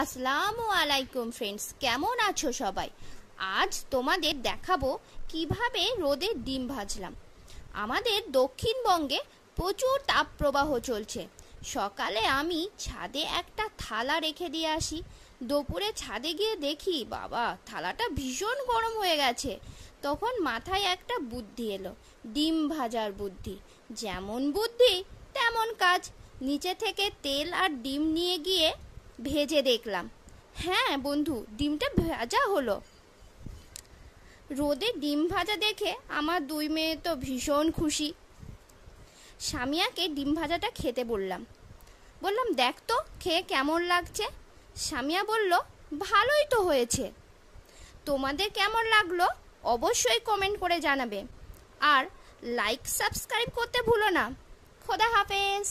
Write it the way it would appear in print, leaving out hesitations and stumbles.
আসসালামু আলাইকুম ফ্রেন্ডস, কেমন আছো সবাই? আজ তোমাদের দেখাবো কিভাবে রোদে ডিম ভাজলাম। আমাদের দক্ষিণবঙ্গে প্রচুর তাপপ্রবাহ চলছে। সকালে আমি ছাদে একটা থালা রেখে দিয়ে আসি। দুপুরে ছাদে গিয়ে দেখি বাবা, থালাটা ভীষণ গরম হয়ে গেছে। তখন মাথায় একটা বুদ্ধি এলো, ডিম ভাজার বুদ্ধি। যেমন বুদ্ধি তেমন কাজ। নিচে থেকে তেল আর ডিম নিয়ে গিয়ে ভেজে দেখলাম। হ্যাঁ বন্ধু, ডিমটা ভাজা হলো। রোদে ডিম ভাজা দেখে আমার দুই মেয়ে তো ভীষণ খুশি। সামিয়াকে ডিম ভাজাটা খেতে বললাম। দেখ তো খেয়ে কেমন লাগছে। সামিয়া বলল, ভালোই তো হয়েছে। তোমাদের কেমন লাগলো অবশ্যই কমেন্ট করে জানাবে। আর লাইক সাবস্ক্রাইব করতে ভুলো না। খোদা হাফেজ।